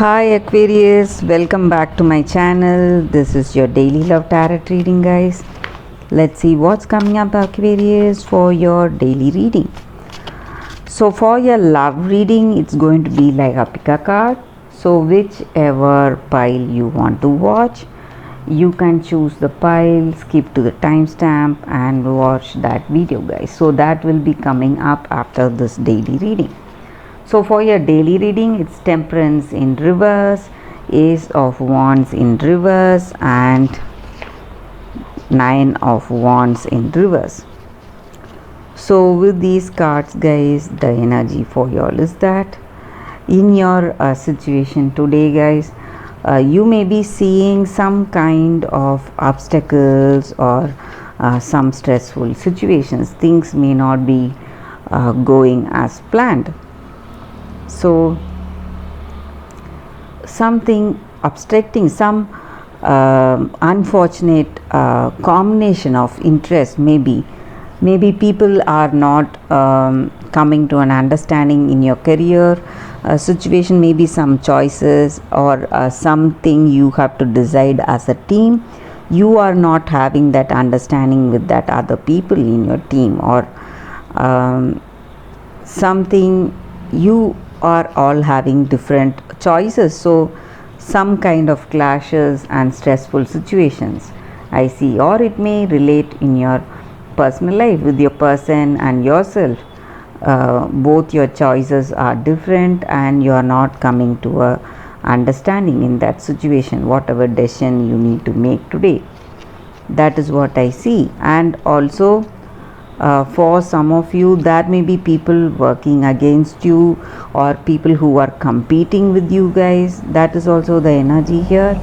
Hi Aquarius, welcome back to my channel. This is your daily love tarot reading, guys. Let's see what's coming up, Aquarius, for your daily reading. So for your love reading, it's going to be like a pick a card. So whichever pile you want to watch, you can choose the pile, skip to the timestamp and watch that video, guys. So that will be coming up after this daily reading. So for your daily reading, it's Temperance in reverse, Ace of Wands in reverse, and Nine of Wands in reverse. So with these cards, guys, the energy for y'all is that in your situation today, guys, you may be seeing some kind of obstacles or some stressful situations. Things may not be going as planned. So something obstructing, some unfortunate combination of interest, maybe people are not coming to an understanding in your career situation, maybe some choices or something you have to decide as a team. You are not having that understanding with that other people in your team, or something you are all having different choices. So some kind of clashes and stressful situations I see, or it may relate in your personal life with your person and yourself. Both your choices are different and you are not coming to a understanding in that situation, whatever decision you need to make today. That is what I see. And also for some of you, there may be people working against you or people who are competing with you, guys. That is also the energy here.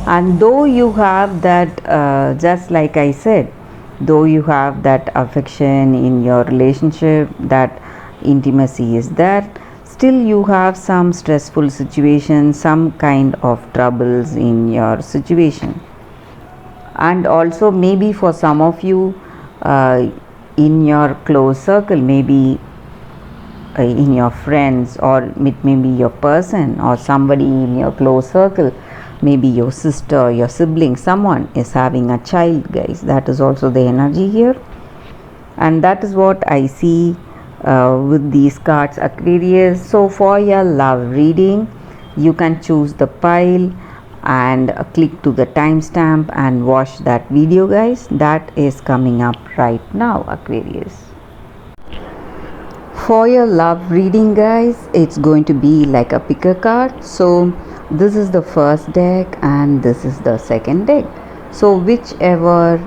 And though you have that, just like I said, though you have that affection in your relationship, that intimacy is there, still you have some stressful situations, some kind of troubles in your situation. And also maybe for some of you, in your close circle, maybe in your friends, or it may be your person or somebody in your close circle, maybe your sister, your sibling, someone is having a child, guys. That is also the energy here, and that is what I see with these cards, Aquarius. So for your love reading, you can choose the pile and click to the timestamp and watch that video, guys. That is coming up right now, Aquarius. For your love reading, guys, it's going to be like a pick a card. So this is the first deck and this is the second deck. So whichever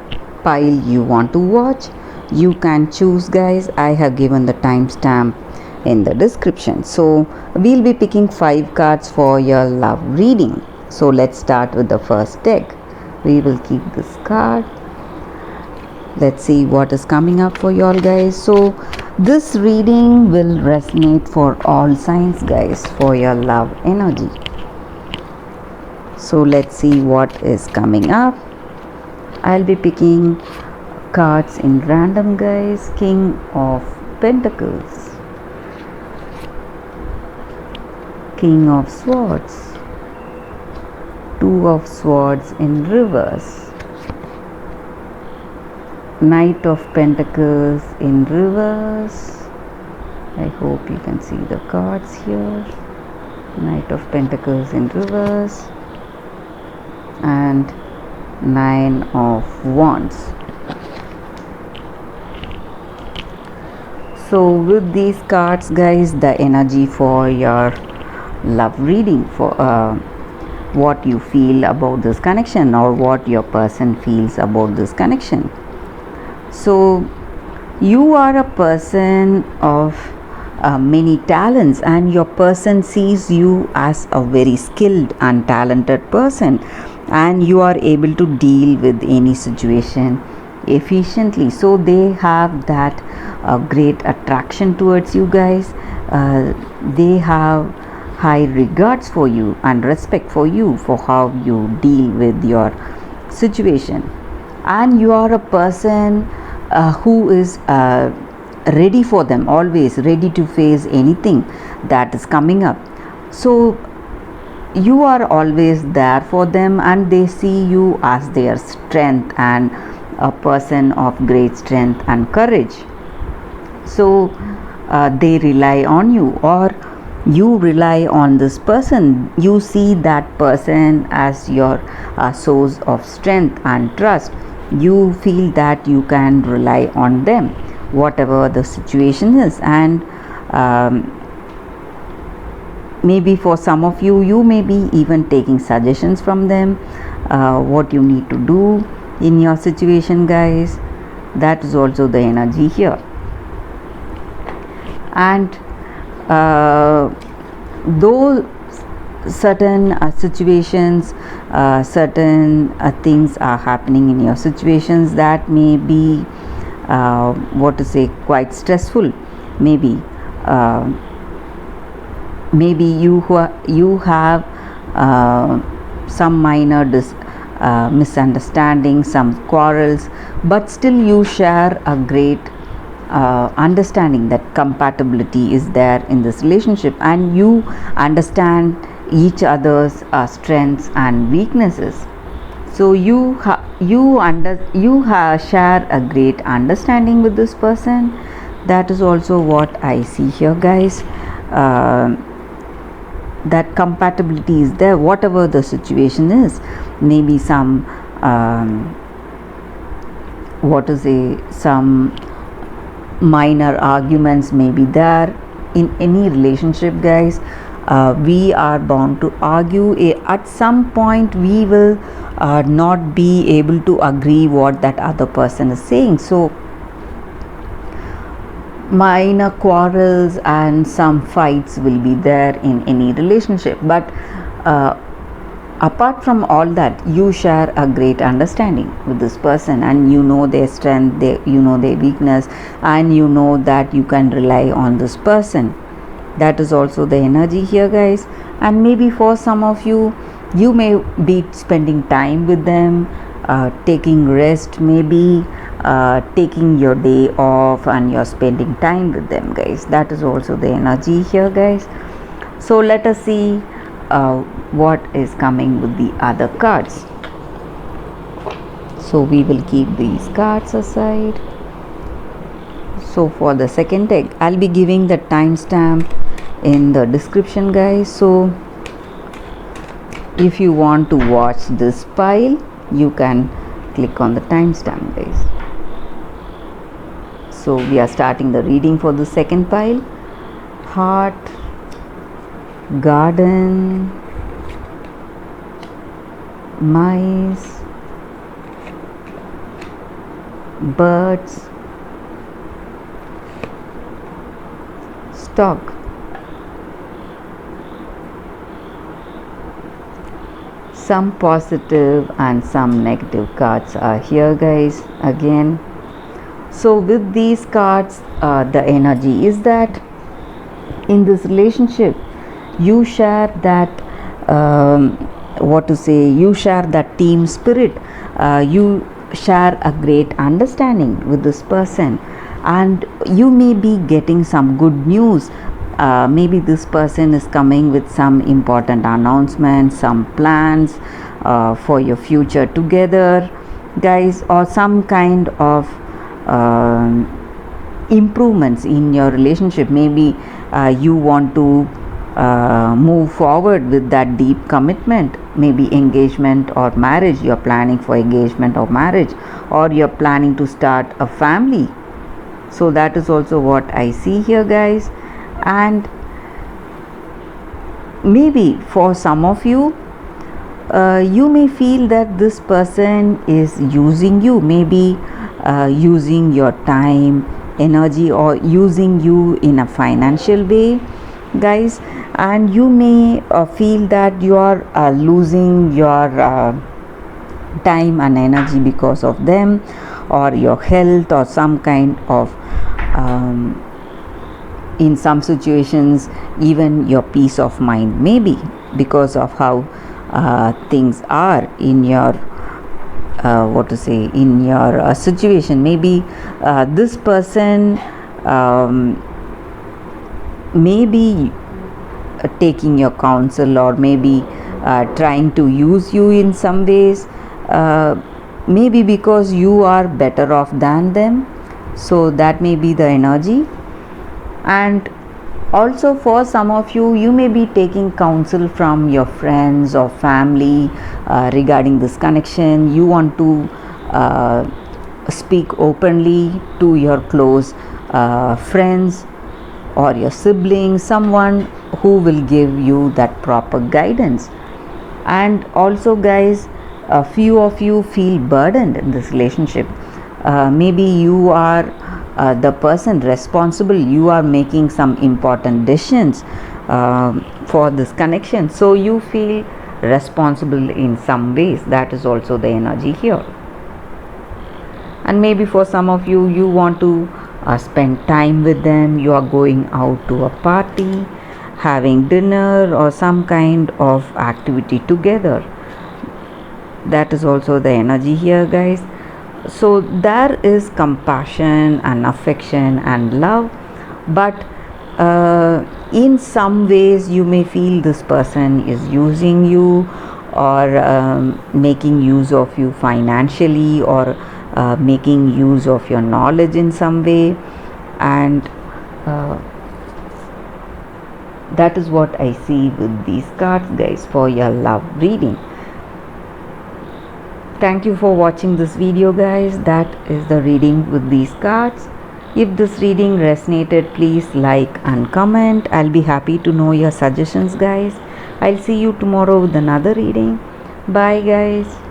pile you want to watch, you can choose, guys. I have given the timestamp in the description. So we'll be picking 5 cards for your love reading. So let's start with the first deck. We will keep this card. Let's see what is coming up for y'all, guys. So this reading will resonate for all signs, guys, for your love energy. So let's see what is coming up. I'll be picking cards in random, guys. King of Pentacles, King of Swords, Two of Swords in reverse, Knight of Pentacles in reverse. I hope you can see the cards here. Knight of Pentacles in reverse and Nine of Wands. So with these cards, guys, the energy for your love reading, for what you feel about this connection or what your person feels about this connection. So you are a person of many talents, and your person sees you as a very skilled and talented person, and you are able to deal with any situation efficiently. So they have that great attraction towards you, guys. They have high regards for you and respect for you for how you deal with your situation. And you are a person who is ready for them, always ready to face anything that is coming up. So you are always there for them, and they see you as their strength and a person of great strength and courage. So they rely on you, or you rely on this person. You see that person as your source of strength and trust. You feel that you can rely on them whatever the situation is. And maybe for some of you, you may be even taking suggestions from them, what you need to do in your situation, guys. That is also the energy here. And though certain situations, certain things are happening in your situations that may be quite stressful. Maybe maybe you have some minor misunderstandings, some quarrels, but still you share a great understanding that compatibility is there in this relationship, and you understand each other's strengths and weaknesses. So you share a great understanding with this person. That is also what I see here, guys. That compatibility is there whatever the situation is. Maybe some some minor arguments may be there in any relationship, guys. We are bound to argue. At some point we will not be able to agree what that other person is saying. So minor quarrels and some fights will be there in any relationship, but apart from all that, you share a great understanding with this person, and you know their strength, you know their weakness, and you know that you can rely on this person. That is also the energy here, guys. And maybe for some of you, you may be spending time with them, taking rest, maybe taking your day off, and you're spending time with them, guys. That is also the energy here, guys. So let us see what is coming with the other cards. So we will keep these cards aside. So for the second deck, I'll be giving the timestamp in the description, guys. So if you want to watch this pile, you can click on the timestamp, guys. So we are starting the reading for the second pile. Heart, garden, mice, birds, stock. Some positive and some negative cards are here, guys, again. So with these cards, the energy is that in this relationship you share that you share that team spirit. You share a great understanding with this person, and you may be getting some good news. Maybe this person is coming with some important announcements, some plans for your future together, guys, or some kind of improvements in your relationship. Maybe you want to move forward with that deep commitment, maybe engagement or marriage. You're planning for engagement or marriage, or you're planning to start a family. So that is also what I see here, guys. And maybe for some of you, you may feel that this person is using you, maybe using your time, energy, or using you in a financial way, guys. And you may feel that you are losing your time and energy because of them, or your health, or some kind of in some situations even your peace of mind, maybe because of how things are in your in your situation. Maybe this person may be taking your counsel, or maybe trying to use you in some ways, maybe because you are better off than them. So that may be the energy. And also for some of you, you may be taking counsel from your friends or family regarding this connection. You want to speak openly to your close friends or your siblings, someone who will give you that proper guidance. And also guys, a few of you feel burdened in this relationship. Maybe you are the person responsible, you are making some important decisions for this connection, so you feel responsible in some ways. That is also the energy here. And maybe for some of you, you want to spend time with them. You are going out to a party, having dinner or some kind of activity together. That is also the energy here guys. So there is compassion and affection and love, but in some ways you may feel this person is using you, or making use of you financially, or making use of your knowledge in some way. And that is what I see with these cards guys for your love reading. Thank you for watching this video guys. That is the reading with these cards. If this reading resonated, please like and comment. I'll be happy to know your suggestions guys. I'll see you tomorrow with another reading. Bye guys.